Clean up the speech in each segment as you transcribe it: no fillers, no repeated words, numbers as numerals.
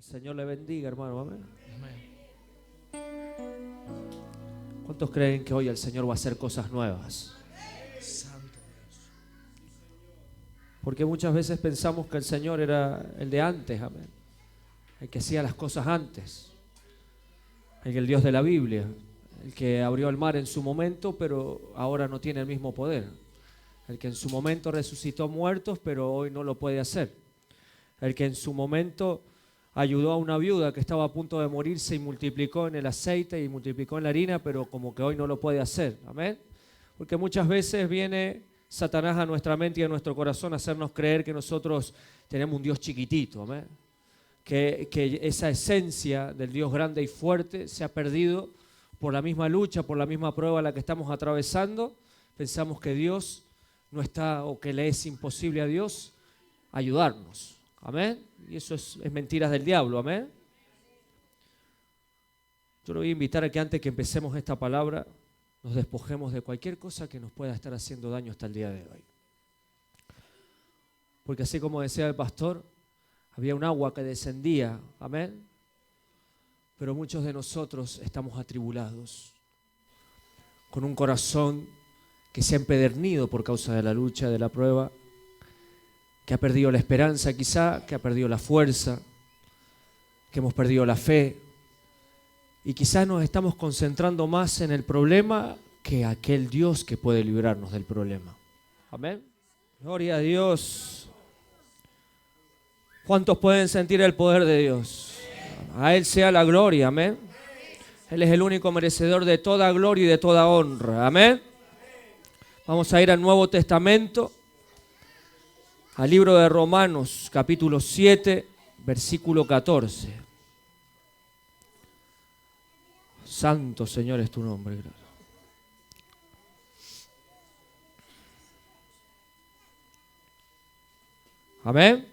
Señor le bendiga, hermano. Amén. Amén. ¿Cuántos creen que hoy el Señor va a hacer cosas nuevas? Santo Dios. Porque muchas veces pensamos que el Señor era el de antes, amén. El que hacía las cosas antes. El Dios de la Biblia. El que abrió el mar en su momento, pero ahora no tiene el mismo poder. El que en su momento resucitó muertos, pero hoy no lo puede hacer. El que en su momento ayudó a una viuda que estaba a punto de morirse y multiplicó en el aceite y multiplicó en la harina, pero como que hoy no lo puede hacer. Amén. Porque muchas veces viene Satanás a nuestra mente y a nuestro corazón a hacernos creer que nosotros tenemos un Dios chiquitito. Amén. Que esa esencia del Dios grande y fuerte se ha perdido por la misma lucha, por la misma prueba a la que estamos atravesando. Pensamos que Dios no está, o que le es imposible a Dios ayudarnos. Amén. Y eso es mentiras del diablo. Amén. Yo le voy a invitar a que antes que empecemos esta palabra nos despojemos de cualquier cosa que nos pueda estar haciendo daño hasta el día de hoy. Porque así como decía el pastor, había un agua que descendía. Amén. Pero muchos de nosotros estamos atribulados, con un corazón que se ha empedernido por causa de la lucha, de la prueba, que ha perdido la esperanza quizá, que ha perdido la fuerza, que hemos perdido la fe. Y quizás nos estamos concentrando más en el problema que aquel Dios que puede librarnos del problema. Amén. Gloria a Dios. ¿Cuántos pueden sentir el poder de Dios? A Él sea la gloria. Amén. Él es el único merecedor de toda gloria y de toda honra. Amén. Vamos a ir al Nuevo Testamento, al libro de Romanos, capítulo 7, versículo 14. Santo Señor es tu nombre. Amén.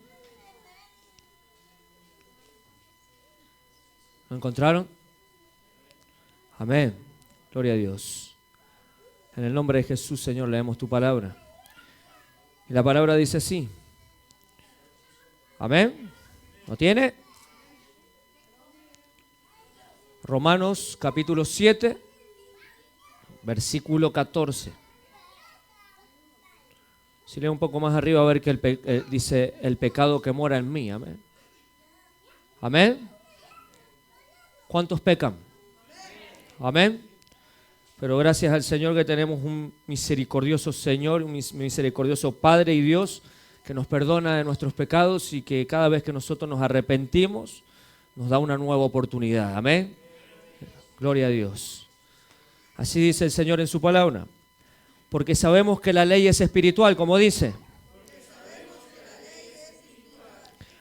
¿Lo encontraron? Amén. Gloria a Dios. En el nombre de Jesús, Señor, leemos tu palabra. Y la palabra dice así. Amén. ¿Lo tiene? Romanos capítulo 7, versículo 14. Si leo un poco más arriba, a ver que dice el pecado que mora en mí. Amén. Amén. ¿Cuántos pecan? Amén. Pero gracias al Señor que tenemos un misericordioso Señor, un misericordioso Padre y Dios que nos perdona de nuestros pecados y que cada vez que nosotros nos arrepentimos nos da una nueva oportunidad. Amén. Gloria a Dios. Así dice el Señor en su palabra. Porque sabemos que la ley es espiritual, como dice.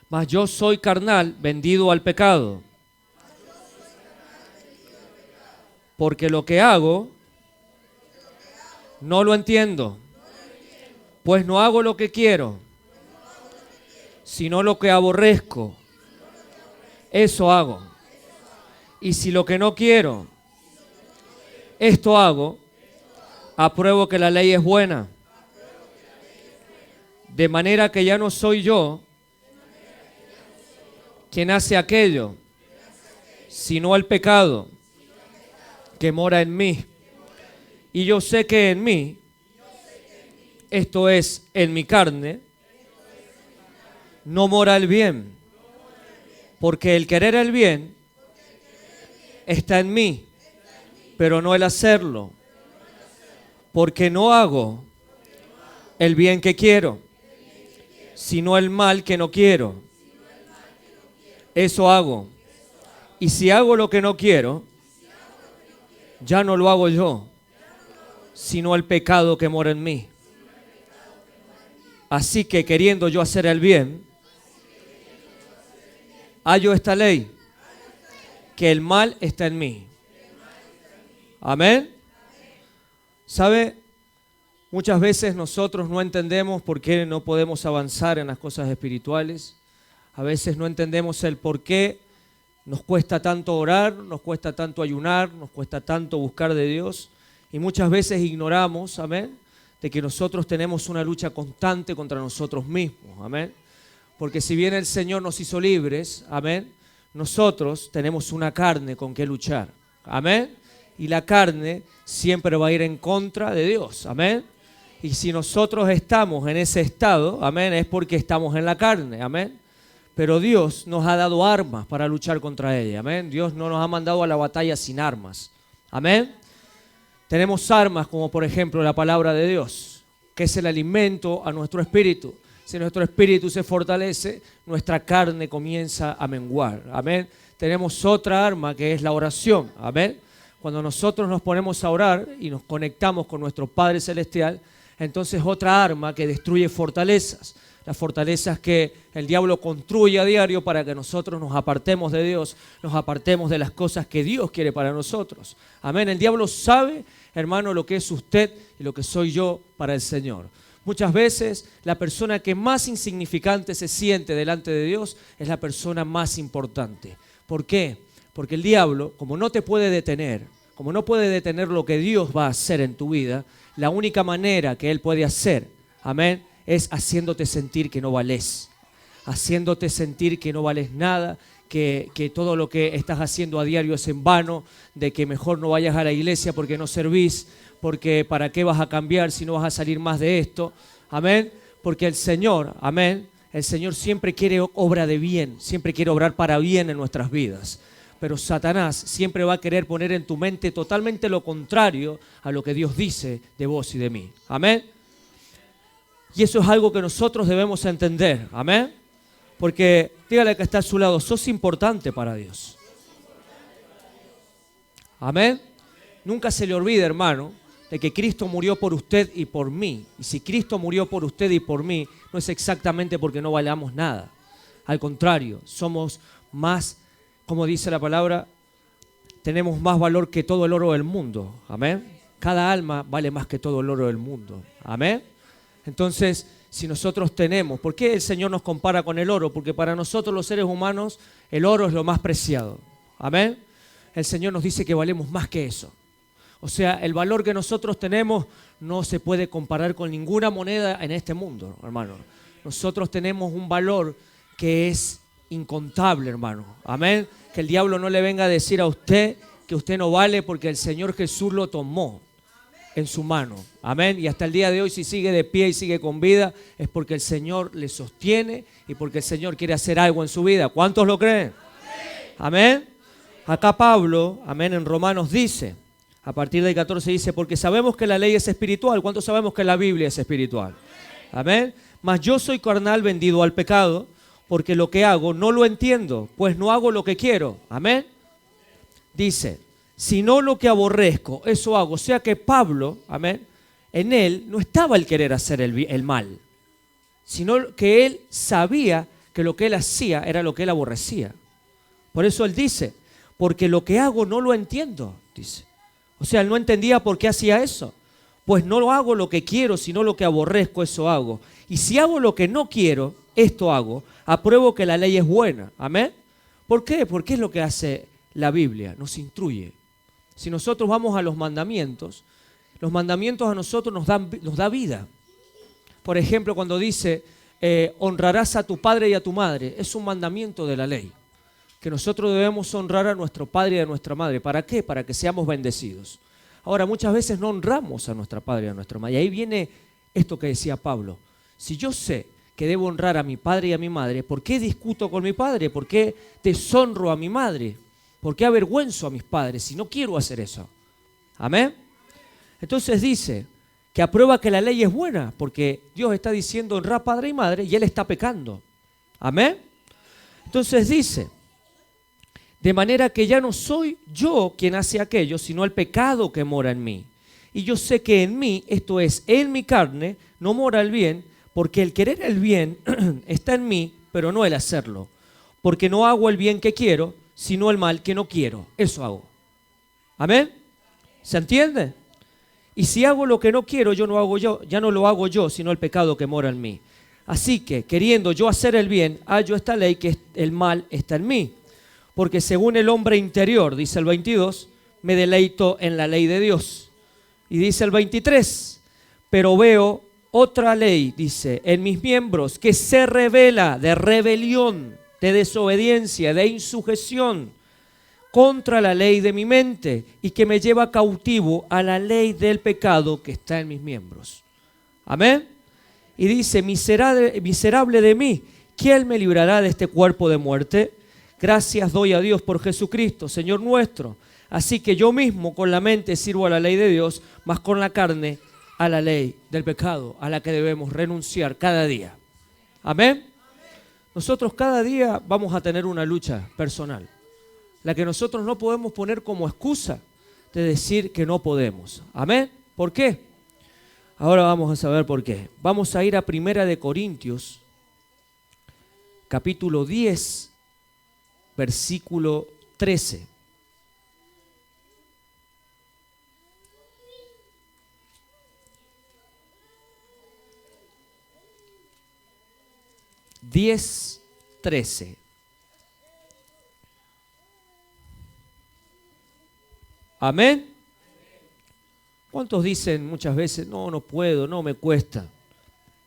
Mas yo soy carnal, vendido al pecado. Porque lo que hago, no lo entiendo. Pues no hago lo que quiero, sino lo que aborrezco. Eso hago. Y si lo que no quiero, esto hago, apruebo que la ley es buena. De manera que ya no soy yo quien hace aquello, sino el pecado que mora en mí. Y yo sé que en mí, esto es, en mi carne, no mora el bien. Porque el querer el bien está en mí, pero no el hacerlo. Porque no hago el bien que quiero, sino el mal que no quiero. Eso hago. Y si hago lo que no quiero, ya no lo hago yo, sino el pecado que mora en mí. Así que queriendo yo hacer el bien, hallo esta ley, que el mal está en mí. Amén. ¿Sabe? Muchas veces nosotros no entendemos por qué no podemos avanzar en las cosas espirituales. A veces no entendemos el por qué nos cuesta tanto orar, nos cuesta tanto ayunar, nos cuesta tanto buscar de Dios. Y muchas veces ignoramos, amén, de que nosotros tenemos una lucha constante contra nosotros mismos, amén. Porque si bien el Señor nos hizo libres, amén, nosotros tenemos una carne con que luchar. Amén. Y la carne siempre va a ir en contra de Dios. Amén. Y si nosotros estamos en ese estado, amén, es porque estamos en la carne. Amén. Pero Dios nos ha dado armas para luchar contra ella. Amén. Dios no nos ha mandado a la batalla sin armas. Amén. Tenemos armas como por ejemplo la palabra de Dios, que es el alimento a nuestro espíritu. Si nuestro espíritu se fortalece, nuestra carne comienza a menguar. Amén. Tenemos otra arma que es la oración. Amén. Cuando nosotros nos ponemos a orar y nos conectamos con nuestro Padre Celestial, entonces otra arma que destruye fortalezas. Las fortalezas que el diablo construye a diario para que nosotros nos apartemos de Dios, nos apartemos de las cosas que Dios quiere para nosotros. Amén. El diablo sabe, hermano, lo que es usted y lo que soy yo para el Señor. Muchas veces la persona que más insignificante se siente delante de Dios es la persona más importante. ¿Por qué? Porque el diablo, como no te puede detener, como no puede detener lo que Dios va a hacer en tu vida, la única manera que él puede hacer, amén, es haciéndote sentir que no vales, haciéndote sentir que no vales nada, que todo lo que estás haciendo a diario es en vano, de que mejor no vayas a la iglesia porque no servís, porque para qué vas a cambiar si no vas a salir más de esto, amén, porque el Señor, amén, el Señor siempre quiere obra de bien, siempre quiere obrar para bien en nuestras vidas. Pero Satanás siempre va a querer poner en tu mente totalmente lo contrario a lo que Dios dice de vos y de mí. Amén. Y eso es algo que nosotros debemos entender. Amén. Porque dígale que está a su lado, sos importante para Dios. Amén. Nunca se le olvide, hermano, de que Cristo murió por usted y por mí. Y si Cristo murió por usted y por mí, no es exactamente porque no valamos nada. Al contrario, somos más, como dice la palabra, tenemos más valor que todo el oro del mundo. Amén. Cada alma vale más que todo el oro del mundo. Amén. Entonces, si nosotros tenemos, ¿por qué el Señor nos compara con el oro? Porque para nosotros los seres humanos el oro es lo más preciado. Amén. El Señor nos dice que valemos más que eso. O sea, el valor que nosotros tenemos no se puede comparar con ninguna moneda en este mundo, hermano. Nosotros tenemos un valor que es incontable, hermano. Amén. Que el diablo no le venga a decir a usted que usted no vale porque el Señor Jesús lo tomó en su mano. Amén. Y hasta el día de hoy, si sigue de pie y sigue con vida, es porque el Señor le sostiene y porque el Señor quiere hacer algo en su vida. ¿Cuántos lo creen? Amén. Acá Pablo, amén, en Romanos dice, a partir del 14 dice, porque sabemos que la ley es espiritual. ¿Cuántos sabemos que la Biblia es espiritual? Amén. Mas yo soy carnal, vendido al pecado, porque lo que hago no lo entiendo, pues no hago lo que quiero. Amén. Dice, sino lo que aborrezco, eso hago. O sea que Pablo, amén, en él no estaba el querer hacer el mal, sino que él sabía que lo que él hacía era lo que él aborrecía. Por eso él dice, porque lo que hago no lo entiendo, dice. O sea, él no entendía por qué hacía eso. Pues no hago lo que quiero, sino lo que aborrezco, eso hago. Y si hago lo que no quiero, esto hago, apruebo que la ley es buena. Amén. ¿Por qué? Porque es lo que hace la Biblia, nos instruye. Si nosotros vamos a los mandamientos a nosotros nos da vida. Por ejemplo, cuando dice, honrarás a tu padre y a tu madre, es un mandamiento de la ley. Que nosotros debemos honrar a nuestro padre y a nuestra madre. ¿Para qué? Para que seamos bendecidos. Ahora, muchas veces no honramos a nuestra padre y a nuestra madre. Y ahí viene esto que decía Pablo. Si yo sé que debo honrar a mi padre y a mi madre, ¿por qué discuto con mi padre? ¿Por qué deshonro a mi madre? ¿Por qué avergüenzo a mis padres si no quiero hacer eso? Amén. Entonces dice que aprueba que la ley es buena, porque Dios está diciendo honrar padre y madre y él está pecando. Amén. Entonces dice, de manera que ya no soy yo quien hace aquello, sino el pecado que mora en mí. Y yo sé que en mí, esto es, en mi carne, no mora el bien, porque el querer el bien está en mí, pero no el hacerlo. Porque no hago el bien que quiero, sino el mal que no quiero. Eso hago. ¿Amén? ¿Se entiende? Y si hago lo que no quiero, ya no lo hago yo, sino el pecado que mora en mí. Así que, queriendo yo hacer el bien, hallo esta ley que el mal está en mí. Porque según el hombre interior, dice el 22, me deleito en la ley de Dios. Y dice el 23, pero veo otra ley, dice, en mis miembros que se revela de rebelión de desobediencia, de insujeción contra la ley de mi mente y que me lleva cautivo a la ley del pecado que está en mis miembros. Amén. Y dice, miserable de mí, ¿quién me librará de este cuerpo de muerte? Gracias doy a Dios por Jesucristo, Señor nuestro. Así que yo mismo con la mente sirvo a la ley de Dios, mas con la carne a la ley del pecado, a la que debemos renunciar cada día. Amén. Nosotros cada día vamos a tener una lucha personal, la que nosotros no podemos poner como excusa de decir que no podemos. Amén. ¿Por qué? Ahora vamos a saber por qué. Vamos a ir a 1 Corintios, capítulo 10, versículo 13. Diez, 13. Amén. ¿Cuántos dicen muchas veces, no puedo, no me cuesta?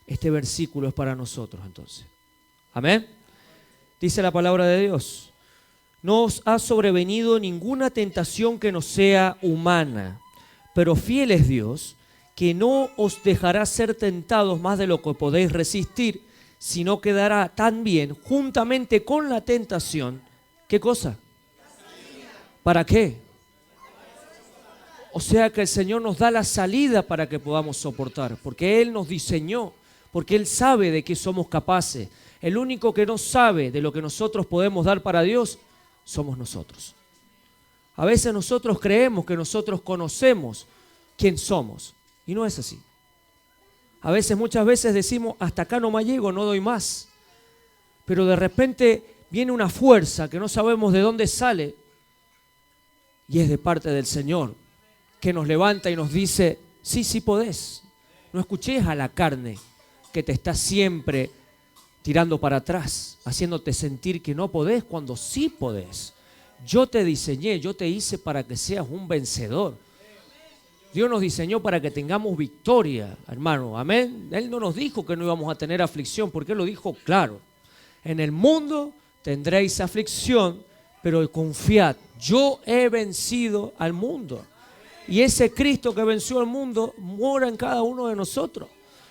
Este versículo es para nosotros entonces. Amén. Dice la palabra de Dios, no os ha sobrevenido ninguna tentación que no sea humana, pero fiel es Dios, que no os dejará ser tentados más de lo que podéis resistir, sino que dará también juntamente con la tentación, ¿qué cosa? ¿Para qué? O sea que el Señor nos da la salida para que podamos soportar, porque Él nos diseñó, porque Él sabe de qué somos capaces. El único que no sabe de lo que nosotros podemos dar para Dios, somos nosotros. A veces nosotros creemos que nosotros conocemos quién somos, y no es así. A veces, muchas veces decimos, hasta acá no me llego, no doy más. Pero de repente viene una fuerza que no sabemos de dónde sale, y es de parte del Señor, que nos levanta y nos dice, sí podés. No escuches a la carne que te está siempre tirando para atrás, haciéndote sentir que no podés cuando sí podés. Yo te diseñé, yo te hice para que seas un vencedor. Dios nos diseñó para que tengamos victoria, hermano. Amén. Él no nos dijo que no íbamos a tener aflicción, porque Él lo dijo claro. En el mundo tendréis aflicción, pero confiad, yo he vencido al mundo. Y ese Cristo que venció al mundo mora en cada uno de nosotros.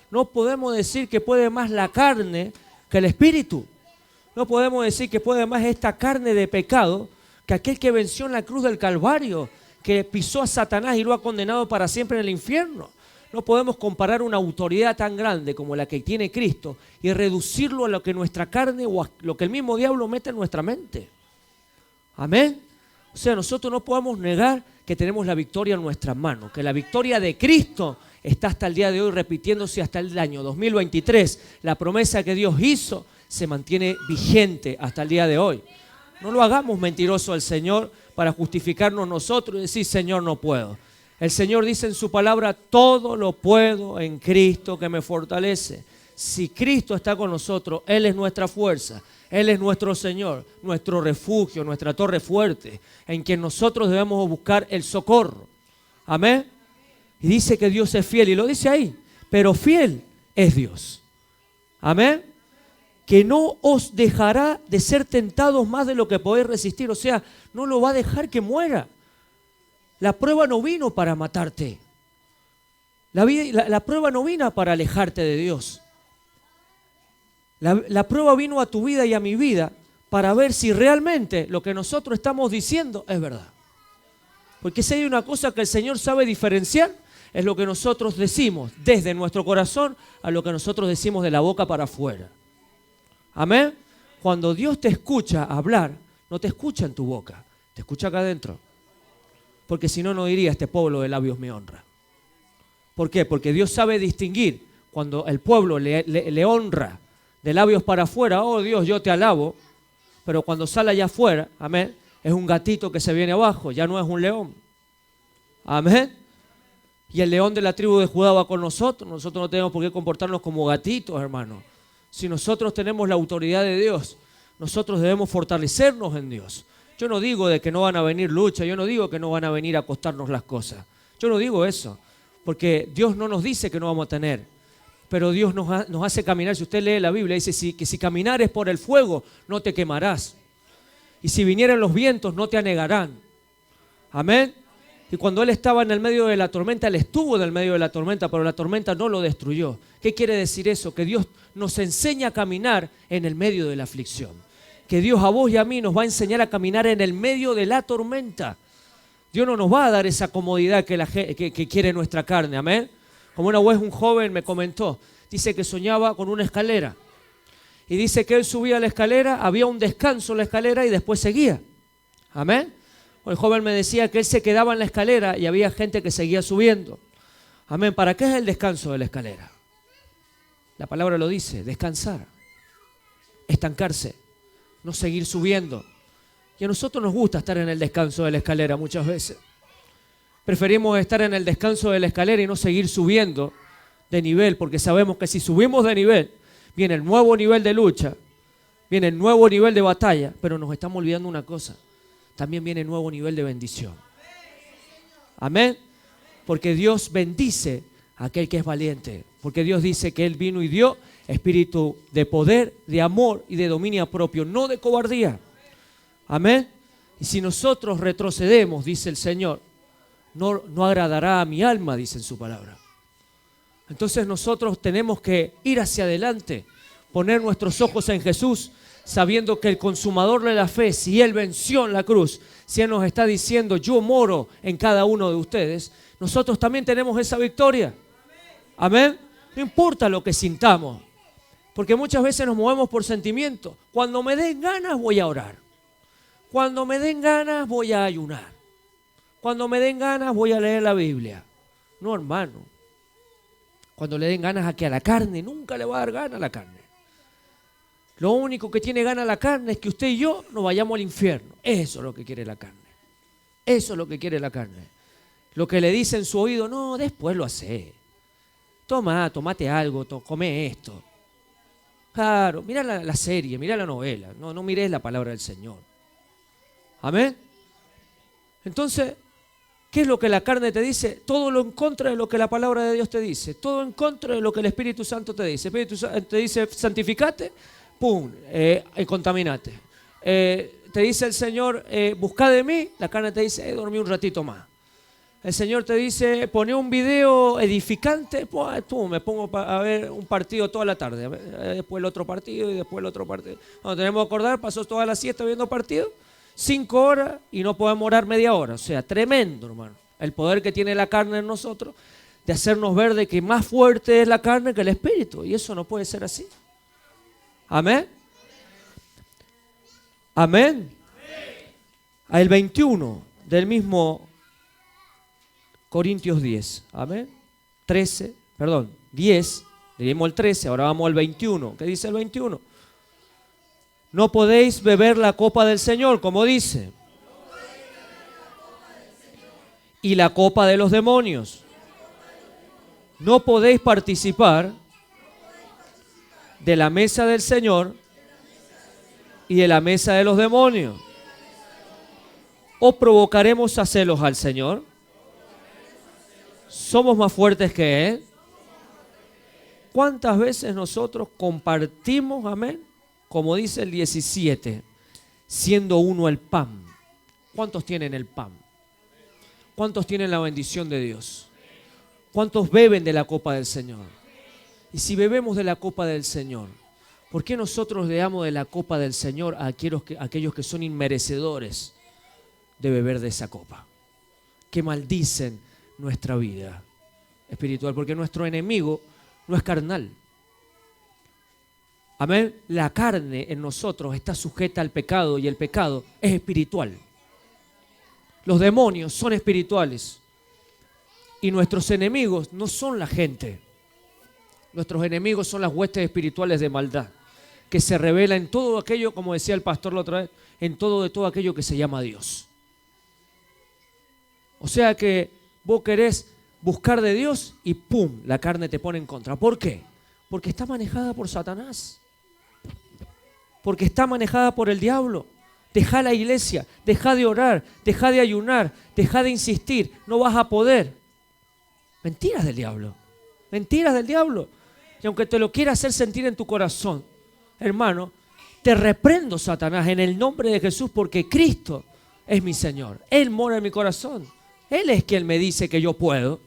No podemos decir que puede más la carne que el espíritu. No podemos decir que puede más esta carne de pecado que aquel que venció en la cruz del Calvario, que pisó a Satanás y lo ha condenado para siempre en el infierno. No podemos comparar una autoridad tan grande como la que tiene Cristo y reducirlo a lo que nuestra carne o a lo que el mismo diablo mete en nuestra mente. Amén. O sea, nosotros no podemos negar que tenemos la victoria en nuestras manos, que la victoria de Cristo está hasta el día de hoy repitiéndose hasta el año 2023. La promesa que Dios hizo se mantiene vigente hasta el día de hoy. No lo hagamos mentiroso al Señor para justificarnos nosotros y decir, Señor, no puedo. El Señor dice en su palabra, todo lo puedo en Cristo que me fortalece. Si Cristo está con nosotros, Él es nuestra fuerza. Él es nuestro Señor, nuestro refugio, nuestra torre fuerte, en quien nosotros debemos buscar el socorro. Amén. Y dice que Dios es fiel, y lo dice ahí, pero fiel es Dios. Amén. Que no os dejará de ser tentados más de lo que podéis resistir. O sea, no lo va a dejar que muera. La prueba no vino para matarte. La prueba no vino para alejarte de Dios. La prueba vino a tu vida y a mi vida para ver si realmente lo que nosotros estamos diciendo es verdad. Porque si hay una cosa que el Señor sabe diferenciar, es lo que nosotros decimos desde nuestro corazón a lo que nosotros decimos de la boca para afuera. Amén. Cuando Dios te escucha hablar, no te escucha en tu boca, te escucha acá adentro. Porque si no, no diría este pueblo de labios me honra. ¿Por qué? Porque Dios sabe distinguir cuando el pueblo le honra de labios para afuera, oh Dios, yo te alabo, pero cuando sale allá afuera, amén, es un gatito que se viene abajo, ya no es un león. Amén. Y el león de la tribu de Judá va con nosotros. Nosotros no tenemos por qué comportarnos como gatitos, hermano. Si nosotros tenemos la autoridad de Dios, nosotros debemos fortalecernos en Dios. Yo no digo de que no van a venir luchas, yo no digo que no van a venir a costarnos las cosas. Yo no digo eso, porque Dios no nos dice que no vamos a tener. pero Dios nos hace caminar. Si usted lee la Biblia, dice que si caminares por el fuego, no te quemarás. Y si vinieran los vientos, no te anegarán. Amén. Y cuando Él estaba en el medio de la tormenta, Él estuvo en el medio de la tormenta, pero la tormenta no lo destruyó. ¿Qué quiere decir eso? Que Dios nos enseña a caminar en el medio de la aflicción. Que Dios a vos y a mí nos va a enseñar a caminar en el medio de la tormenta. Dios no nos va a dar esa comodidad que quiere nuestra carne. Amén. Como una vez un joven me comentó, dice que soñaba con una escalera. Y dice que él subía la escalera, había un descanso en la escalera y después seguía. Amén. El joven me decía que él se quedaba en la escalera y había gente que seguía subiendo. Amén. ¿Para qué es el descanso de la escalera? La palabra lo dice, descansar, estancarse, no seguir subiendo. Y a nosotros nos gusta estar en el descanso de la escalera muchas veces. Preferimos estar en el descanso de la escalera y no seguir subiendo de nivel, porque sabemos que si subimos de nivel, viene el nuevo nivel de lucha, viene el nuevo nivel de batalla, pero nos estamos olvidando una cosa, también viene el nuevo nivel de bendición. Amén. Porque Dios bendice a aquel que es valiente, porque Dios dice que Él vino y dio espíritu de poder, de amor y de dominio propio, no de cobardía. Amén. Y si nosotros retrocedemos, dice el Señor, no agradará a mi alma, dice en su palabra. Entonces nosotros tenemos que ir hacia adelante, poner nuestros ojos en Jesús, sabiendo que el consumador de la fe, si Él venció en la cruz, si Él nos está diciendo, yo moro en cada uno de ustedes, nosotros también tenemos esa victoria. Amén. No importa lo que sintamos, porque muchas veces nos movemos por sentimientos. Cuando me den ganas voy a orar. Cuando me den ganas voy a ayunar. Cuando me den ganas voy a leer la Biblia. No, hermano. Cuando le den ganas a la carne, nunca le va a dar ganas a la carne. Lo único que tiene ganas la carne es que usted y yo nos vayamos al infierno. Eso es lo que quiere la carne. Eso es lo que quiere la carne. Lo que le dice en su oído, no, después lo hace. Tomate algo, come esto. Claro, mira la serie, mira la novela. No mires la palabra del Señor. Amén. Entonces, ¿qué es lo que la carne te dice? Todo lo en contra de lo que la palabra de Dios te dice. Todo en contra de lo que el Espíritu Santo te dice. El Espíritu Santo te dice, santificate, pum, contaminate. Te dice el Señor, busca de mí. La carne te dice, dormí un ratito más. El Señor te dice, poné un video edificante. Pues, me pongo a ver un partido toda la tarde. Después el otro partido y después el otro partido. Cuando tenemos que acordar, pasó toda la siesta viendo partidos. 5 horas y no podemos orar media hora. O sea, tremendo, hermano. El poder que tiene la carne en nosotros de hacernos ver de que más fuerte es la carne que el espíritu. Y eso no puede ser así. Amén. Amén. El 21 del mismo Corintios 10. Amén. 10. Leímos el 13, ahora vamos al 21. ¿Qué dice el 21? No podéis beber la copa del Señor, como dice. Y la copa de los demonios. No podéis participar de la mesa del Señor y de la mesa de los demonios. ¿O provocaremos a celos al Señor? ¿Somos más fuertes que Él? ¿Cuántas veces nosotros compartimos, amén? Como dice el 17, siendo uno el pan. ¿Cuántos tienen el pan? ¿Cuántos tienen la bendición de Dios? ¿Cuántos beben de la copa del Señor? Y si bebemos de la copa del Señor, ¿por qué nosotros le damos de la copa del Señor a aquellos que son inmerecedores de beber de esa copa? Que maldicen nuestra vida espiritual, porque nuestro enemigo no es carnal. Amén. La carne en nosotros está sujeta al pecado y el pecado es espiritual. Los demonios son espirituales y nuestros enemigos no son la gente. Nuestros enemigos son las huestes espirituales de maldad que se revela en todo aquello, como decía el pastor la otra vez, en todo aquello que se llama Dios. O sea que vos querés buscar de Dios y ¡pum! La carne te pone en contra. ¿Por qué? Porque está manejada por Satanás. Porque está manejada por el diablo. Deja la iglesia, deja de orar, deja de ayunar, deja de insistir, no vas a poder. Mentiras del diablo. Mentiras del diablo. Y aunque te lo quiera hacer sentir en tu corazón, hermano, te reprendo, Satanás, en el nombre de Jesús, porque Cristo es mi Señor. Él mora en mi corazón. Él es quien me dice que yo puedo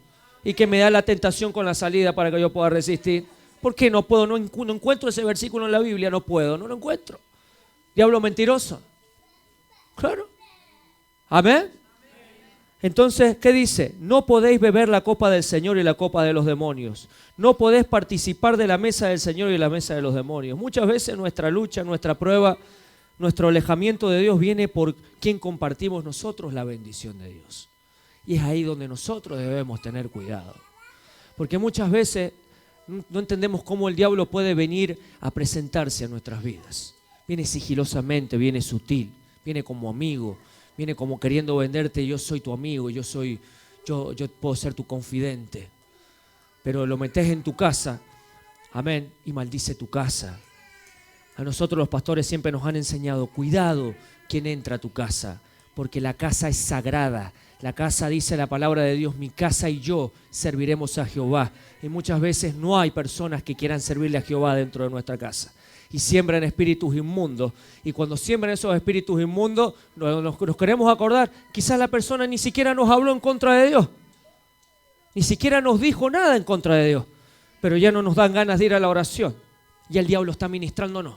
y que me da la tentación con la salida para que yo pueda resistir. ¿Por qué no puedo? No encuentro ese versículo en la Biblia, no puedo, no lo encuentro. Diablo mentiroso. Claro. Amén. Entonces, ¿qué dice? No podéis beber la copa del Señor y la copa de los demonios. No podéis participar de la mesa del Señor y la mesa de los demonios. Muchas veces nuestra lucha, nuestra prueba, nuestro alejamiento de Dios viene por quien compartimos nosotros la bendición de Dios. Y es ahí donde nosotros debemos tener cuidado. Porque muchas veces no entendemos cómo el diablo puede venir a presentarse a nuestras vidas. Viene sigilosamente, viene sutil, viene como amigo, viene como queriendo venderte, yo soy tu amigo, yo puedo ser tu confidente. Pero lo metes en tu casa, amén, y maldice tu casa. A nosotros los pastores siempre nos han enseñado, cuidado quien entra a tu casa, porque la casa es sagrada. La casa, dice la palabra de Dios, mi casa y yo serviremos a Jehová. Y muchas veces no hay personas que quieran servirle a Jehová dentro de nuestra casa. Y siembran espíritus inmundos. Y cuando siembran esos espíritus inmundos, nos queremos acordar, quizás la persona ni siquiera nos habló en contra de Dios. Ni siquiera nos dijo nada en contra de Dios. Pero ya no nos dan ganas de ir a la oración. Ya el diablo está ministrándonos.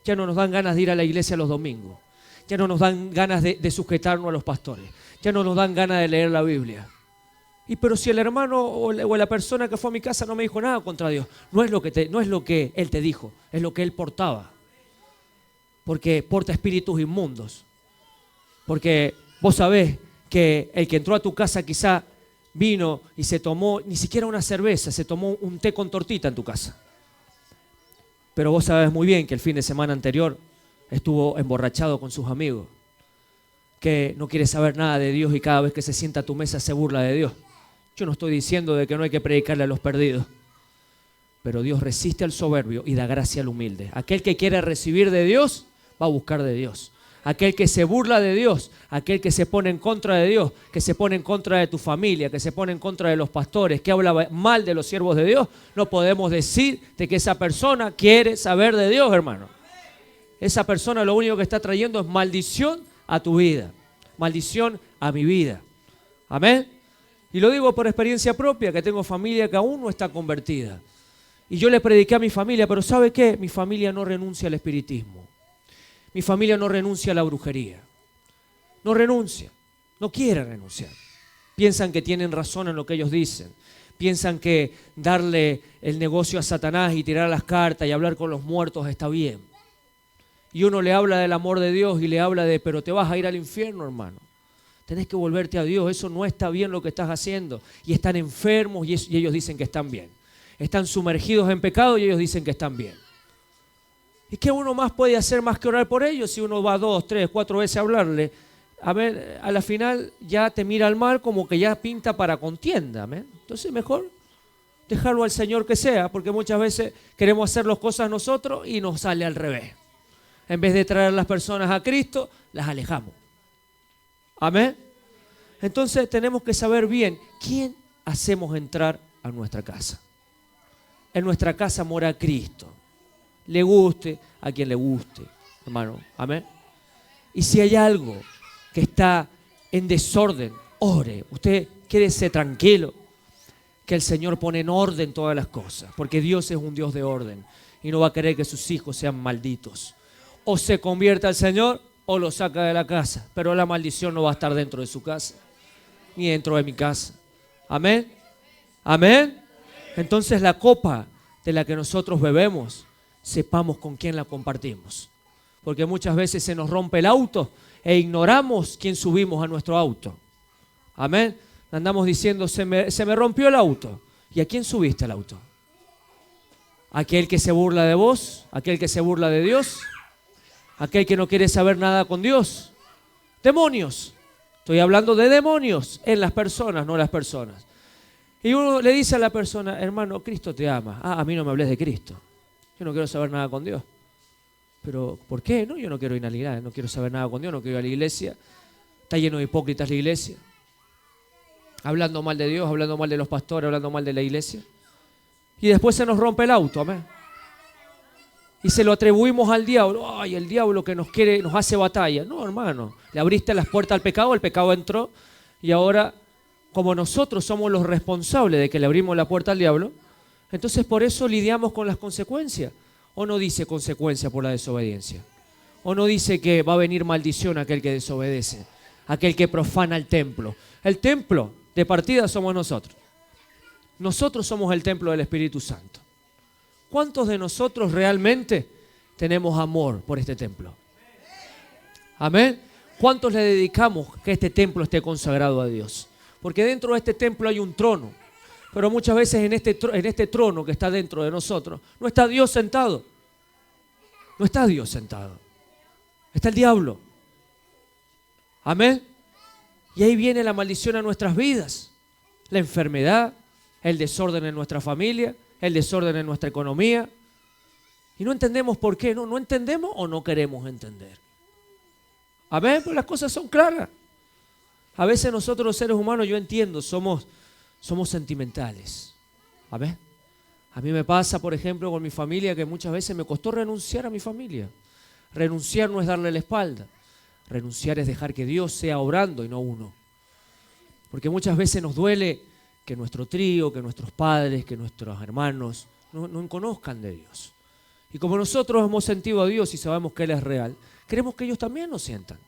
Ya no nos dan ganas de ir a la iglesia los domingos. Ya no nos dan ganas de sujetarnos a los pastores. Ya no nos dan ganas de leer la Biblia. Pero si el hermano o la persona que fue a mi casa no me dijo nada contra Dios, no es lo que él te dijo, es lo que él portaba. Porque porta espíritus inmundos. Porque vos sabés que el que entró a tu casa quizá vino y se tomó ni siquiera una cerveza, se tomó un té con tortita en tu casa. Pero vos sabés muy bien que el fin de semana anterior estuvo emborrachado con sus amigos, que no quiere saber nada de Dios y cada vez que se sienta a tu mesa se burla de Dios. Yo no estoy diciendo de que no hay que predicarle a los perdidos, pero Dios resiste al soberbio y da gracia al humilde. Aquel que quiere recibir de Dios, va a buscar de Dios. Aquel que se burla de Dios, aquel que se pone en contra de Dios, que se pone en contra de tu familia, que se pone en contra de los pastores, que habla mal de los siervos de Dios, no podemos decir de que esa persona quiere saber de Dios, hermano. Esa persona lo único que está trayendo es maldición a tu vida, maldición a mi vida. Amén. Y lo digo por experiencia propia, que tengo familia que aún no está convertida. Y yo le prediqué a mi familia, pero ¿sabe qué? Mi familia no renuncia al espiritismo. Mi familia no renuncia a la brujería. No renuncia, no quiere renunciar. Piensan que tienen razón en lo que ellos dicen. Piensan que darle el negocio a Satanás y tirar las cartas y hablar con los muertos está bien. Y uno le habla del amor de Dios y le habla de, pero te vas a ir al infierno, hermano. Tenés que volverte a Dios, eso no está bien lo que estás haciendo. Y están enfermos y ellos dicen que están bien. Están sumergidos en pecado y ellos dicen que están bien. ¿Y qué uno más puede hacer más que orar por ellos si uno va 2, 3, 4 veces a hablarle? A ver, a la final ya te mira al mal como que ya pinta para contienda. ¿me? Entonces mejor dejarlo al Señor que sea, porque muchas veces queremos hacer las cosas nosotros y nos sale al revés. En vez de traer a las personas a Cristo, las alejamos. Amén. Entonces tenemos que saber bien quién hacemos entrar a nuestra casa. En nuestra casa mora Cristo. Le guste a quien le guste, hermano. Amén. Y si hay algo que está en desorden, ore. Usted quédese tranquilo, que el Señor pone en orden todas las cosas, porque Dios es un Dios de orden y no va a querer que sus hijos sean malditos. O se convierte al Señor o lo saca de la casa, pero la maldición no va a estar dentro de su casa, ni dentro de mi casa. Amén. Amén. Entonces la copa de la que nosotros bebemos, sepamos con quién la compartimos. Porque muchas veces se nos rompe el auto e ignoramos quién subimos a nuestro auto. Amén. Andamos diciendo, se me rompió el auto. ¿Y a quién subiste el auto? ¿Aquel que se burla de vos? ¿Aquel que se burla de Dios? ¿Aquel que no quiere saber nada con Dios? Demonios. Estoy hablando de demonios en las personas, no las personas. Y uno le dice a la persona, hermano, Cristo te ama. Ah, a mí no me hables de Cristo. Yo no quiero saber nada con Dios. Pero, ¿por qué? No, yo no quiero ir a la iglesia, no quiero saber nada con Dios, no quiero ir a la iglesia. Está lleno de hipócritas la iglesia. Hablando mal de Dios, hablando mal de los pastores, hablando mal de la iglesia. y después se nos rompe el auto, amén. Y se lo atribuimos al diablo. Ay, el diablo que nos quiere, nos hace batalla. No, hermano, le abriste las puertas al pecado, el pecado entró y ahora, como nosotros somos los responsables de que le abrimos la puerta al diablo, entonces por eso lidiamos con las consecuencias. ¿O no dice consecuencia por la desobediencia? ¿O no dice que va a venir maldición a aquel que desobedece? Aquel que profana el templo. El templo de partida somos nosotros. Nosotros somos el templo del Espíritu Santo. ¿Cuántos de nosotros realmente tenemos amor por este templo? Amén. ¿Cuántos le dedicamos que este templo esté consagrado a Dios? Porque dentro de este templo hay un trono. Pero muchas veces en este trono que está dentro de nosotros, no está Dios sentado. No está Dios sentado. Está el diablo. Amén. Y ahí viene la maldición a nuestras vidas. La enfermedad, el desorden en nuestra familia, el desorden en nuestra economía. Y no entendemos por qué. No entendemos o no queremos entender. Amén. Pues las cosas son claras. A veces nosotros los seres humanos, yo entiendo, somos sentimentales. Amén. A mí me pasa, por ejemplo, con mi familia, que muchas veces me costó renunciar a mi familia. Renunciar no es darle la espalda. Renunciar es dejar que Dios sea obrando y no uno. Porque muchas veces nos duele que nuestro trío, que nuestros padres, que nuestros hermanos no conozcan de Dios. Y como nosotros hemos sentido a Dios y sabemos que Él es real, queremos que ellos también nos sientan.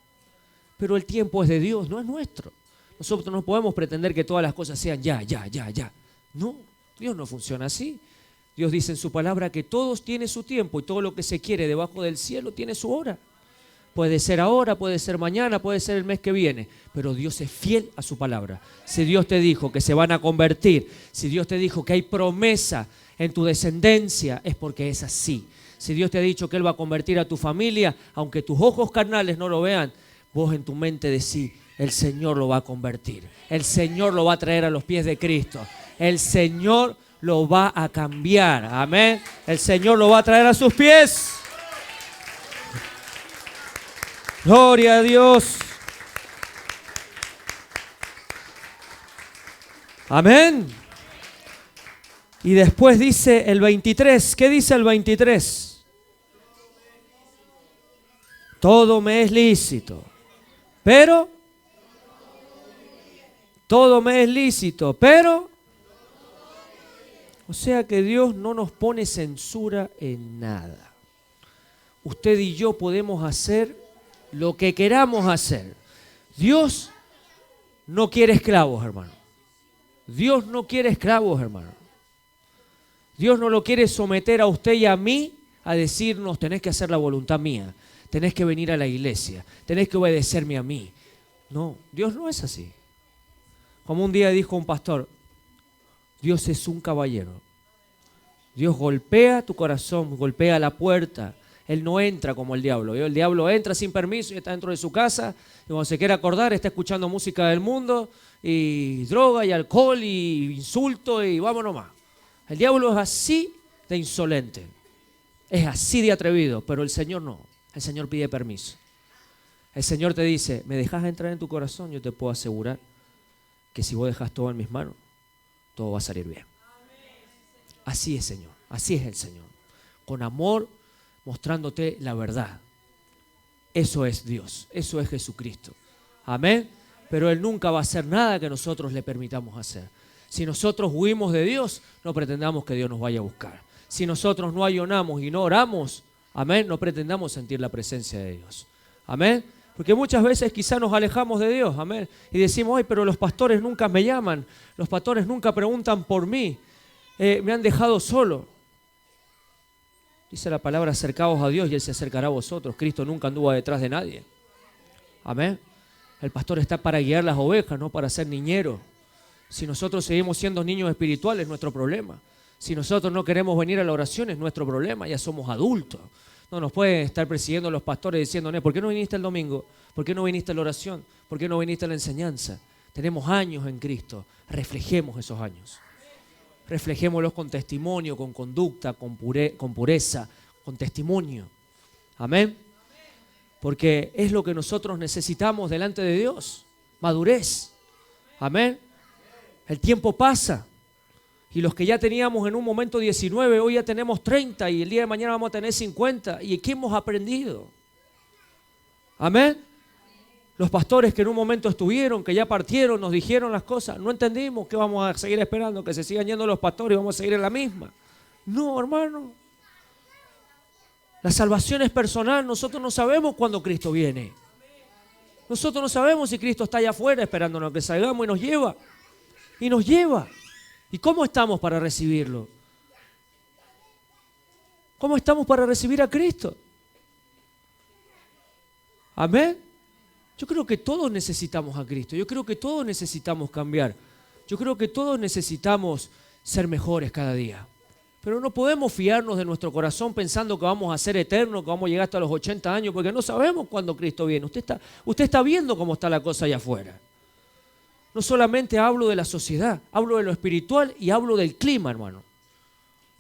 Pero el tiempo es de Dios, no es nuestro. Nosotros no podemos pretender que todas las cosas sean ya. No, Dios no funciona así. Dios dice en su palabra que todos tienen su tiempo y todo lo que se quiere debajo del cielo tiene su hora. Puede ser ahora, puede ser mañana, puede ser el mes que viene, pero Dios es fiel a su palabra. Si Dios te dijo que se van a convertir, si Dios te dijo que hay promesa en tu descendencia, es porque es así. Si Dios te ha dicho que Él va a convertir a tu familia, aunque tus ojos carnales no lo vean, vos en tu mente decís, el Señor lo va a convertir. El Señor lo va a traer a los pies de Cristo. El Señor lo va a cambiar. Amén. El Señor lo va a traer a sus pies. Gloria a Dios. Amén. Y después dice el 23. ¿Qué dice el 23? Todo me es lícito, pero todo me es lícito, pero o sea que Dios no nos pone censura en nada. Usted y yo podemos hacer lo que queramos hacer. Dios no quiere esclavos, hermano. Dios no quiere esclavos, hermano. Dios no lo quiere someter a usted y a mí a decirnos, tenés que hacer la voluntad mía, tenés que venir a la iglesia, tenés que obedecerme a mí. No, Dios no es así. Como un día dijo un pastor, Dios es un caballero. Dios golpea tu corazón, golpea la puerta. Él no entra como el diablo. El diablo entra sin permiso y está dentro de su casa. Y cuando se quiere acordar, está escuchando música del mundo y droga y alcohol y insulto y vámonos más. El diablo es así de insolente. Es así de atrevido, pero el Señor no. El Señor pide permiso. El Señor te dice, ¿me dejas entrar en tu corazón? Yo te puedo asegurar que si vos dejas todo en mis manos, todo va a salir bien. Así es, Señor. Así es el Señor. Con amor, mostrándote la verdad. Eso es Dios. Eso es Jesucristo. Amén. Pero Él nunca va a hacer nada que nosotros le permitamos hacer. Si nosotros huimos de Dios, no pretendamos que Dios nos vaya a buscar. Si nosotros no ayunamos y no oramos, amén, no pretendamos sentir la presencia de Dios. Amén. Porque muchas veces quizás nos alejamos de Dios, amén, y decimos, ay, pero los pastores nunca me llaman, los pastores nunca preguntan por mí, me han dejado solo. Dice la palabra, acercaos a Dios y Él se acercará a vosotros. Cristo nunca anduvo detrás de nadie. Amén. El pastor está para guiar las ovejas, no para ser niñero. Si nosotros seguimos siendo niños espirituales, es nuestro problema. Si nosotros no queremos venir a la oración, es nuestro problema, ya somos adultos. No nos pueden estar persiguiendo los pastores diciendo, ¿por qué no viniste el domingo? ¿Por qué no viniste a la oración? ¿Por qué no viniste a la enseñanza? Tenemos años en Cristo, reflejemos esos años. Reflejémoslos con testimonio, con conducta, con pureza, con testimonio. Amén. Porque es lo que nosotros necesitamos delante de Dios. Madurez. Amén. El tiempo pasa Y los que ya teníamos en un momento 19, hoy ya tenemos 30 y el día de mañana vamos a tener 50. ¿Y qué hemos aprendido? Amén. Los pastores que en un momento estuvieron, que ya partieron, nos dijeron las cosas. No entendimos que vamos a seguir esperando, que se sigan yendo los pastores y vamos a seguir en la misma. No, hermano. La salvación es personal. Nosotros no sabemos cuándo Cristo viene. Nosotros no sabemos si Cristo está allá afuera esperándonos que salgamos y nos lleva. Y nos lleva. ¿Y cómo estamos para recibirlo? ¿Cómo estamos para recibir a Cristo? Amén. Yo creo que todos necesitamos a Cristo. Yo creo que todos necesitamos cambiar. Yo creo que todos necesitamos ser mejores cada día. Pero no podemos fiarnos de nuestro corazón pensando que vamos a ser eternos, que vamos a llegar hasta los 80 años, porque no sabemos cuándo Cristo viene. Usted está viendo cómo está la cosa allá afuera. No solamente hablo de la sociedad, hablo de lo espiritual y hablo del clima, hermano.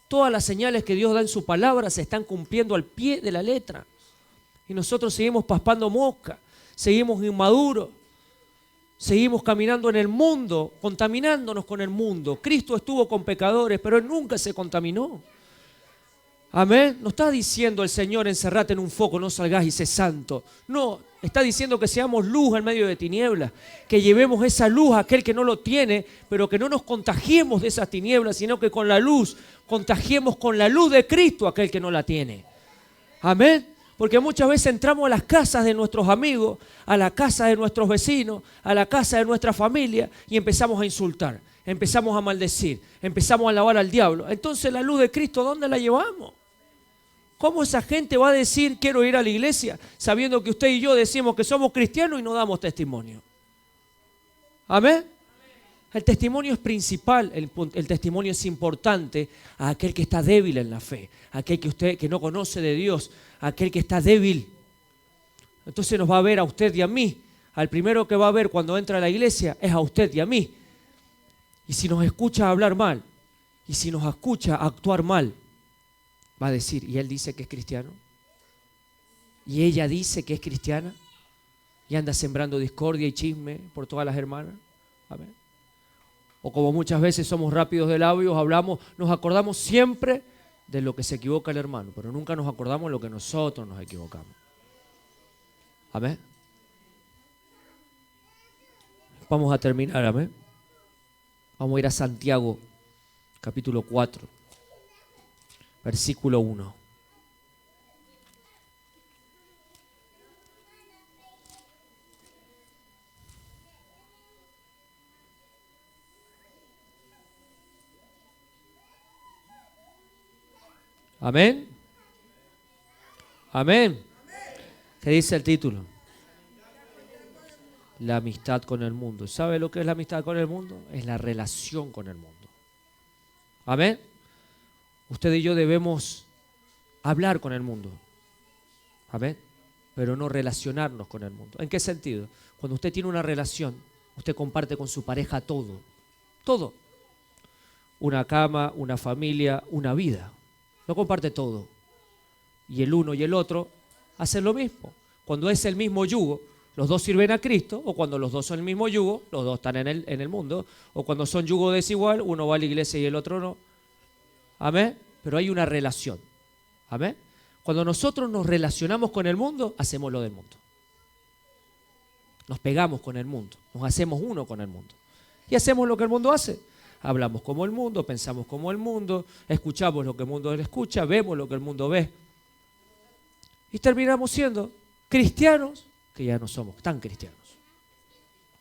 Todas las señales que Dios da en su palabra se están cumpliendo al pie de la letra. Y nosotros seguimos paspando mosca, seguimos inmaduros, seguimos caminando en el mundo, contaminándonos con el mundo. Cristo estuvo con pecadores, pero Él nunca se contaminó. Amén. No está diciendo el Señor, encerrate en un foco, no salgas y sé santo. No, está diciendo que seamos luz en medio de tinieblas, que llevemos esa luz a aquel que no lo tiene, pero que no nos contagiemos de esas tinieblas, sino que con la luz contagiemos con la luz de Cristo a aquel que no la tiene. Amén. Porque muchas veces entramos a las casas de nuestros amigos, a la casa de nuestros vecinos, a la casa de nuestra familia y empezamos a insultar, empezamos a maldecir, empezamos a alabar al diablo. Entonces la luz de Cristo, ¿dónde la llevamos? ¿Cómo esa gente va a decir quiero ir a la iglesia sabiendo que usted y yo decimos que somos cristianos y no damos testimonio? ¿Amén? El testimonio es principal, el testimonio es importante a aquel que está débil en la fe, a aquel que no conoce de Dios, a aquel que está débil. Entonces nos va a ver a usted y a mí. Al primero que va a ver cuando entra a la iglesia es a usted y a mí. Y si nos escucha hablar mal, y si nos escucha actuar mal, va a decir, ¿y él dice que es cristiano? ¿Y ella dice que es cristiana? ¿Y anda sembrando discordia y chisme por todas las hermanas? Amén. O como muchas veces somos rápidos de labios, hablamos, nos acordamos siempre de lo que se equivoca el hermano, pero nunca nos acordamos de lo que nosotros nos equivocamos. Amén. Vamos a terminar, amén. Vamos a ir a Santiago, capítulo 4, versículo 1. Amén. Amén. ¿Qué dice el título? La amistad con el mundo. ¿Sabe lo que es la amistad con el mundo? Es la relación con el mundo. Amén. Usted y yo debemos hablar con el mundo. Amén. Pero no relacionarnos con el mundo. ¿En qué sentido? Cuando usted tiene una relación, usted comparte con su pareja todo. Todo. Una cama, una familia, una vida. Lo comparte todo. Y el uno y el otro hacen lo mismo. Cuando es el mismo yugo, los dos sirven a Cristo, o cuando los dos son el mismo yugo, los dos están en el mundo, o cuando son yugo desigual, uno va a la iglesia y el otro no. Amén. Pero hay una relación. Amén. Cuando nosotros nos relacionamos con el mundo, hacemos lo del mundo. Nos pegamos con el mundo, nos hacemos uno con el mundo. Y hacemos lo que el mundo hace. Hablamos como el mundo, pensamos como el mundo, escuchamos lo que el mundo escucha, vemos lo que el mundo ve. Y terminamos siendo cristianos que ya no somos tan cristianos.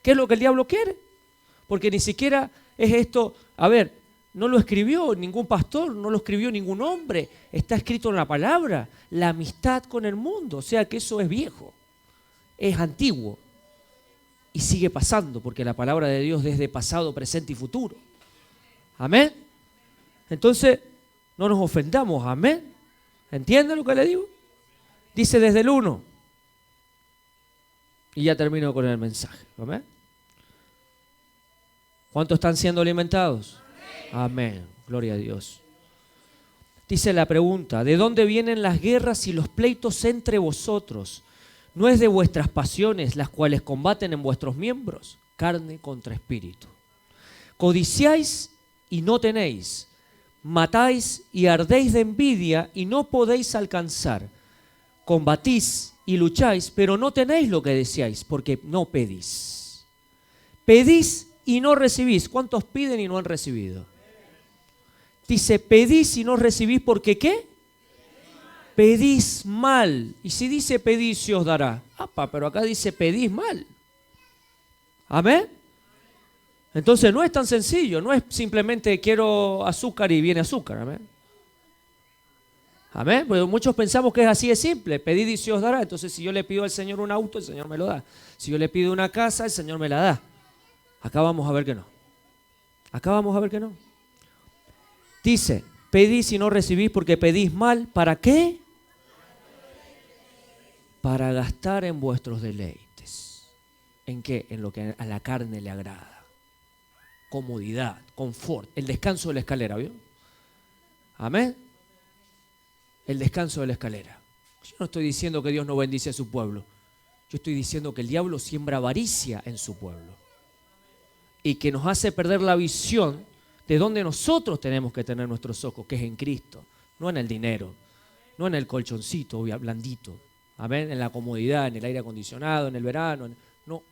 ¿Qué es lo que el diablo quiere? Porque ni siquiera es esto, a ver, no lo escribió ningún pastor, no lo escribió ningún hombre, está escrito en la palabra, la amistad con el mundo, o sea que eso es viejo, es antiguo y sigue pasando porque la palabra de Dios es de pasado, presente y futuro. Amén. Entonces, no nos ofendamos, amén. ¿Entienden lo que le digo? Dice desde el 1. Y ya termino con el mensaje. Amén. ¿Cuántos están siendo alimentados? Amén. Gloria a Dios. Dice la pregunta, ¿de dónde vienen las guerras y los pleitos entre vosotros? ¿No es de vuestras pasiones las cuales combaten en vuestros miembros? Carne contra espíritu. Codiciáis y no tenéis. Matáis y ardéis de envidia y no podéis alcanzar. Combatís y lucháis, pero no tenéis lo que deseáis, porque no pedís. Pedís y no recibís. ¿Cuántos piden y no han recibido? Dice, pedís y no recibís, ¿porque qué? Pedís mal. Y si dice pedís, se os dará. Pero acá dice pedís mal. ¿Amén? Entonces no es tan sencillo, no es simplemente quiero azúcar y viene azúcar. ¿Amén? Amén, porque muchos pensamos que es así de simple, pedid y se os dará. Entonces si yo le pido al Señor un auto, el Señor me lo da. Si yo le pido una casa, el Señor me la da. Acá vamos a ver que no. Acá vamos a ver que no. Dice, pedís y no recibís porque pedís mal. ¿Para qué? Para gastar en vuestros deleites. ¿En qué? En lo que a la carne le agrada. Comodidad, confort, el descanso de la escalera, ¿vio? Amén. El descanso de la escalera. Yo no estoy diciendo que Dios no bendice a su pueblo. Yo estoy diciendo que el diablo siembra avaricia en su pueblo. Y que nos hace perder la visión de donde nosotros tenemos que tener nuestros ojos, que es en Cristo. No en el dinero, no en el colchoncito blandito. Amén. En la comodidad, en el aire acondicionado, en el verano. No,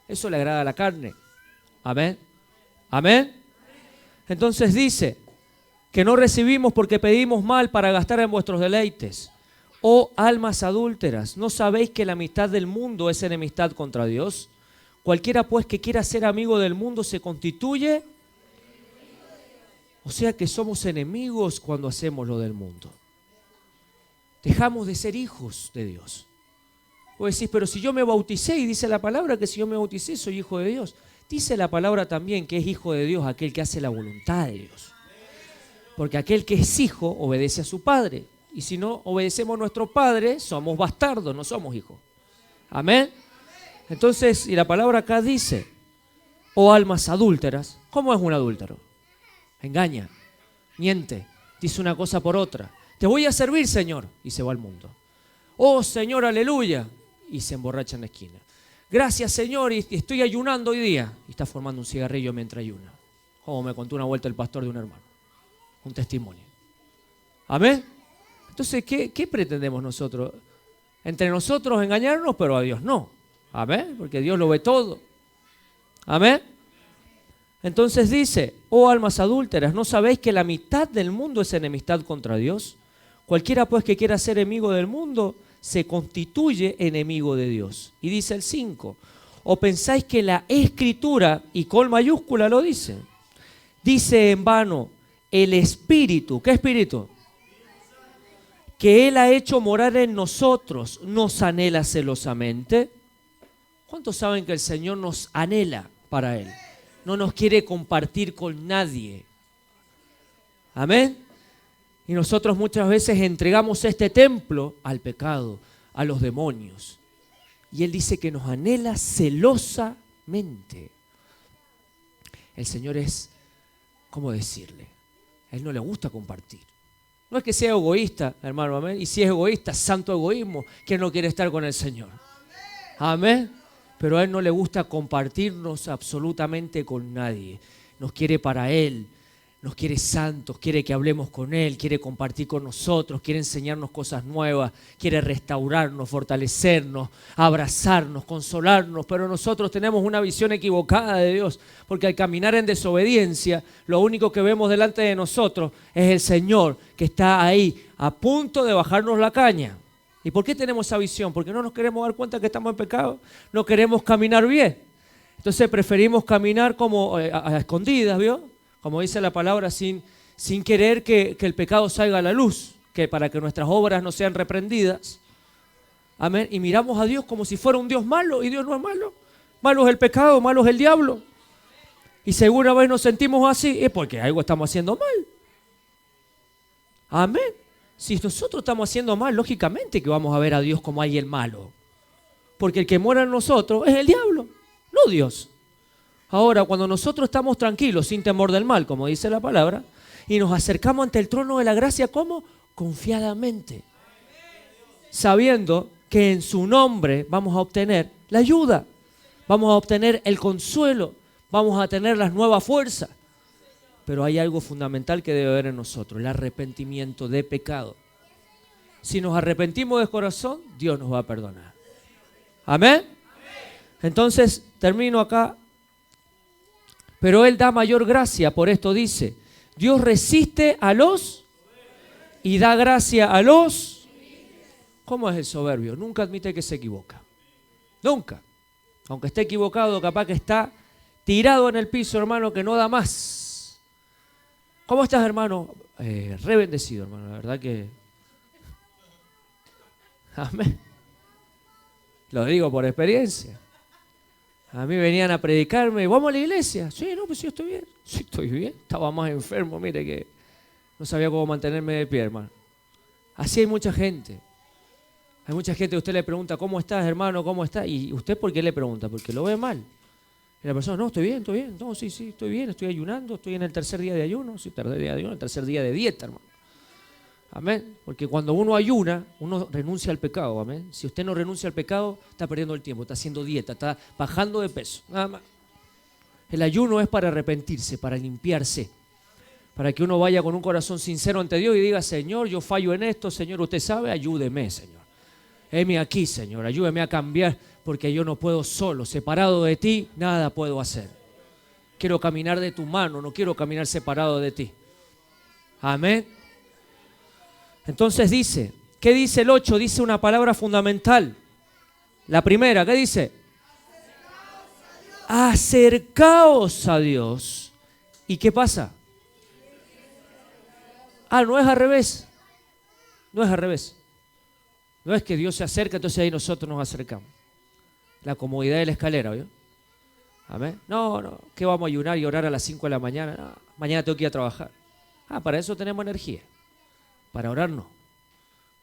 eso le agrada a la carne. Amén. Amén. Entonces dice que no recibimos porque pedimos mal para gastar en vuestros deleites. Oh almas adúlteras, ¿no sabéis que la amistad del mundo es enemistad contra Dios? Cualquiera pues que quiera ser amigo del mundo se constituye. O sea que somos enemigos cuando hacemos lo del mundo. Dejamos de ser hijos de Dios. Vos decís, pero si yo me bauticé, y dice la palabra que si yo me bauticé soy hijo de Dios. Dice la palabra también que es hijo de Dios aquel que hace la voluntad de Dios. Porque aquel que es hijo obedece a su padre. Y si no obedecemos a nuestro padre, somos bastardos, no somos hijos. Amén. Entonces, y la palabra acá dice, oh almas adúlteras. ¿Cómo es un adúltero? Engaña, miente, dice una cosa por otra. Te voy a servir, Señor. Y se va al mundo. Oh, Señor, aleluya. Y se emborracha en la esquina. Gracias, Señor, y estoy ayunando hoy día. Y está formando un cigarrillo mientras ayuna. Como me contó una vuelta el pastor de un hermano. Un testimonio. Amén. Entonces, ¿qué pretendemos nosotros? Entre nosotros engañarnos, pero a Dios no. Amén. Porque Dios lo ve todo. Amén. Entonces dice, oh almas adúlteras, ¿no sabéis que la mitad del mundo es enemistad contra Dios? Cualquiera pues que quiera ser enemigo del mundo se constituye enemigo de Dios. Y dice el 5, ¿o pensáis que la Escritura, y con mayúscula lo dice en vano, el Espíritu, ¿qué Espíritu? Que Él ha hecho morar en nosotros, nos anhela celosamente? ¿Cuántos saben que el Señor nos anhela para Él? No nos quiere compartir con nadie. Amén. Y nosotros muchas veces entregamos este templo al pecado, a los demonios. Y Él dice que nos anhela celosamente. El Señor es, ¿cómo decirle? A Él no le gusta compartir. No es que sea egoísta, hermano, amén. Y si es egoísta, santo egoísmo, que no quiere estar con el Señor. Amén. Pero a Él no le gusta compartirnos absolutamente con nadie. Nos quiere para Él. Nos quiere santos, quiere que hablemos con Él, quiere compartir con nosotros, quiere enseñarnos cosas nuevas, quiere restaurarnos, fortalecernos, abrazarnos, consolarnos, pero nosotros tenemos una visión equivocada de Dios, porque al caminar en desobediencia, lo único que vemos delante de nosotros es el Señor que está ahí, a punto de bajarnos la caña. ¿Y por qué tenemos esa visión? Porque no nos queremos dar cuenta que estamos en pecado, no queremos caminar bien. Entonces preferimos caminar como a escondidas, ¿vio? Como dice la palabra, sin querer que el pecado salga a la luz, que para que nuestras obras no sean reprendidas. Amén. Y miramos a Dios como si fuera un Dios malo, y Dios no es malo. Malo es el pecado, malo es el diablo. Y si alguna vez nos sentimos así, es porque algo estamos haciendo mal. Amén. Si nosotros estamos haciendo mal, lógicamente que vamos a ver a Dios como alguien malo. Porque el que muera en nosotros es el diablo, no Dios. Ahora, cuando nosotros estamos tranquilos, sin temor del mal, como dice la palabra, y nos acercamos ante el trono de la gracia, ¿cómo? Confiadamente. Sabiendo que en su nombre vamos a obtener la ayuda, vamos a obtener el consuelo, vamos a tener las nuevas fuerzas. Pero hay algo fundamental que debe haber en nosotros, el arrepentimiento de pecado. Si nos arrepentimos de corazón, Dios nos va a perdonar. ¿Amén? Entonces, termino acá. Pero Él da mayor gracia, por esto dice, Dios resiste a los y da gracia a los. ¿Cómo es el soberbio? Nunca admite que se equivoca. Nunca. Aunque esté equivocado, capaz que está tirado en el piso, hermano, que no da más. ¿Cómo estás, hermano? Re bendecido, hermano. La verdad que... Amén. Lo digo por experiencia. A mí venían a predicarme, ¿vamos a la iglesia? Sí, no, pues sí, estoy bien. Sí, estoy bien. Estaba más enfermo, mire que no sabía cómo mantenerme de pie, hermano. Así hay mucha gente. Hay mucha gente que usted le pregunta, ¿cómo estás, hermano? ¿Cómo estás? Y usted, ¿por qué le pregunta? Porque lo ve mal. Y la persona, no, estoy bien, estoy bien. No, sí, estoy bien, estoy ayunando, estoy en el tercer día de ayuno. Sí, tercer día de ayuno, el tercer día de dieta, hermano. Amén. Porque cuando uno ayuna, uno renuncia al pecado. Amén. Si usted no renuncia al pecado, está perdiendo el tiempo, está haciendo dieta, está bajando de peso. Nada más. El ayuno es para arrepentirse, para limpiarse, para que uno vaya con un corazón sincero ante Dios y diga, Señor, yo fallo en esto, Señor, usted sabe, ayúdeme, Señor. Heme aquí, Señor, ayúdeme a cambiar, porque yo no puedo solo, separado de ti, nada puedo hacer. Quiero caminar de tu mano, no quiero caminar separado de ti. Amén. Entonces dice, ¿qué dice el 8? Dice una palabra fundamental. La primera, ¿qué dice? Acercaos a Dios. ¿Y qué pasa? No es al revés. No es al revés. No es que Dios se acerca, entonces ahí nosotros nos acercamos. La comodidad de la escalera, ¿vio? Amén. No, ¿qué vamos a ayunar y orar a las 5 de la mañana? No, mañana tengo que ir a trabajar. Para eso tenemos energía. Para orar no,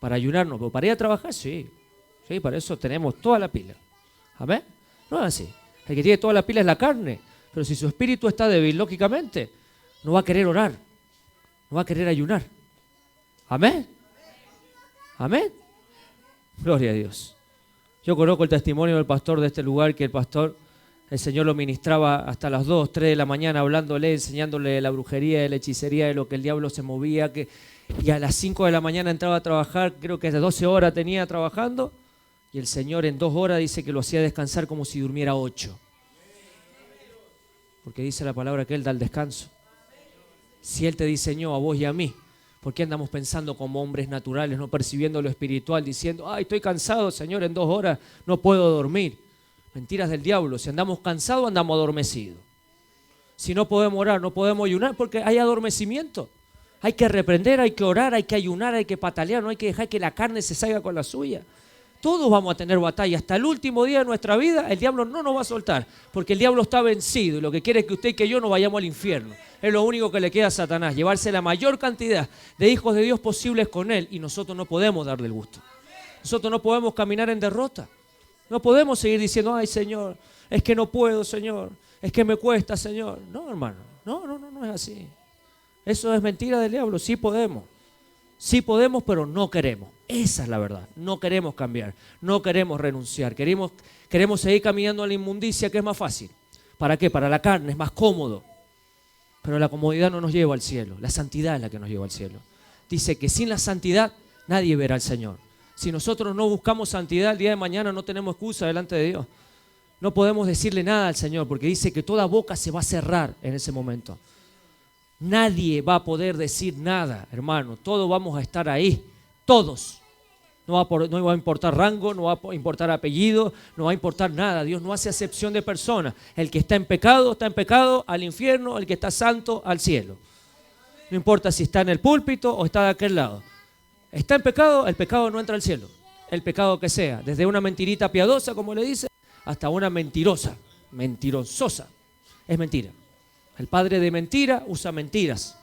para ayunar no, pero para ir a trabajar sí, para eso tenemos toda la pila. Amén. No es así. El que tiene toda la pila es la carne, pero si su espíritu está débil, lógicamente, no va a querer orar, no va a querer ayunar. Amén. Amén. Gloria a Dios. Yo conozco el testimonio del pastor de este lugar, que el Señor lo ministraba hasta las 2, 3 de la mañana, hablándole, enseñándole la brujería, la hechicería, de lo que el diablo se movía, y a las 5 de la mañana entraba a trabajar, creo que de 12 horas tenía trabajando, y el Señor en 2 horas dice que lo hacía descansar como si durmiera 8. Porque dice la palabra que Él da el descanso. Si Él te diseñó a vos y a mí, ¿por qué andamos pensando como hombres naturales, no percibiendo lo espiritual, diciendo, estoy cansado, Señor, en 2 horas no puedo dormir? Mentiras del diablo. Si andamos cansados, andamos adormecidos. Si no podemos orar, no podemos ayunar, porque hay adormecimiento. Hay que reprender, hay que orar, hay que ayunar, hay que patalear, no hay que dejar que la carne se salga con la suya. Todos vamos a tener batalla. Hasta el último día de nuestra vida, el diablo no nos va a soltar, porque el diablo está vencido y lo que quiere es que usted y que yo no vayamos al infierno. Es lo único que le queda a Satanás, llevarse la mayor cantidad de hijos de Dios posibles con él, y nosotros no podemos darle el gusto. Nosotros no podemos caminar en derrota. No podemos seguir diciendo, ay, Señor, es que no puedo, Señor, es que me cuesta, Señor. No, hermano, no es así. Eso es mentira del diablo. Sí podemos, pero no queremos. Esa es la verdad. No queremos cambiar, no queremos renunciar. Queremos seguir caminando a la inmundicia, que es más fácil. ¿Para qué? Para la carne, es más cómodo. Pero la comodidad no nos lleva al cielo. La santidad es la que nos lleva al cielo. Dice que sin la santidad nadie verá al Señor. Si nosotros no buscamos santidad, el día de mañana no tenemos excusa delante de Dios. No podemos decirle nada al Señor, porque dice que toda boca se va a cerrar en ese momento. Nadie va a poder decir nada, hermano. Todos vamos a estar ahí. Todos. No va a importar rango, no va a importar apellido, no va a importar nada. Dios no hace acepción de personas. El que está en pecado al infierno. El que está santo, al cielo. No importa si está en el púlpito o está de aquel lado. Está en pecado, el pecado no entra al cielo. El pecado que sea. Desde una mentirita piadosa, como le dice, hasta una mentirososa. Es mentira. El padre de mentira usa mentiras.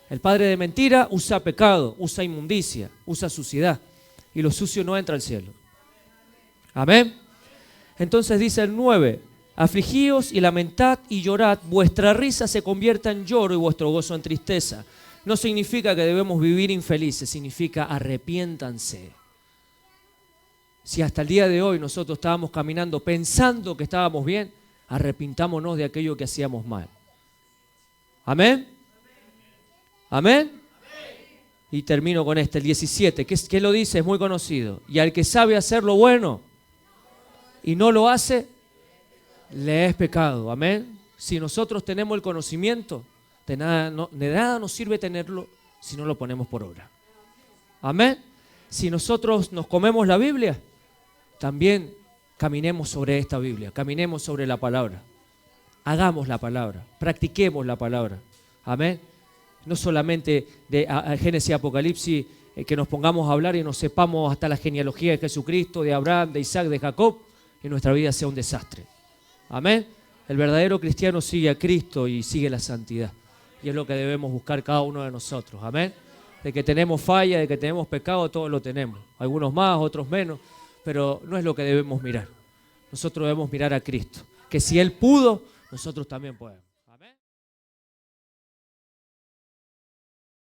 El padre de mentira usa pecado, usa inmundicia, usa suciedad. Y lo sucio no entra al cielo. Amén. Entonces dice el 9, afligíos y lamentad y llorad, vuestra risa se convierta en lloro y vuestro gozo en tristeza. No significa que debemos vivir infelices, significa arrepiéntanse. Si hasta el día de hoy nosotros estábamos caminando pensando que estábamos bien, arrepintámonos de aquello que hacíamos mal. Amén. Amén. Y termino con el 17. ¿Qué lo dice? Es muy conocido. Y al que sabe hacer lo bueno y no lo hace, le es pecado. Amén. Si nosotros tenemos el conocimiento, de nada nos sirve tenerlo si no lo ponemos por obra. Amén. Si nosotros nos comemos la Biblia, también caminemos sobre esta Biblia, caminemos sobre la palabra. Hagamos la palabra, practiquemos la palabra. Amén. No solamente de Génesis y Apocalipsis, que nos pongamos a hablar y nos sepamos hasta la genealogía de Jesucristo, de Abraham, de Isaac, de Jacob, y nuestra vida sea un desastre. Amén. El verdadero cristiano sigue a Cristo y sigue la santidad. Y es lo que debemos buscar cada uno de nosotros. Amén. De que tenemos falla, de que tenemos pecado, todos lo tenemos. Algunos más, otros menos, pero no es lo que debemos mirar. Nosotros debemos mirar a Cristo. Que si Él pudo, nosotros también podemos.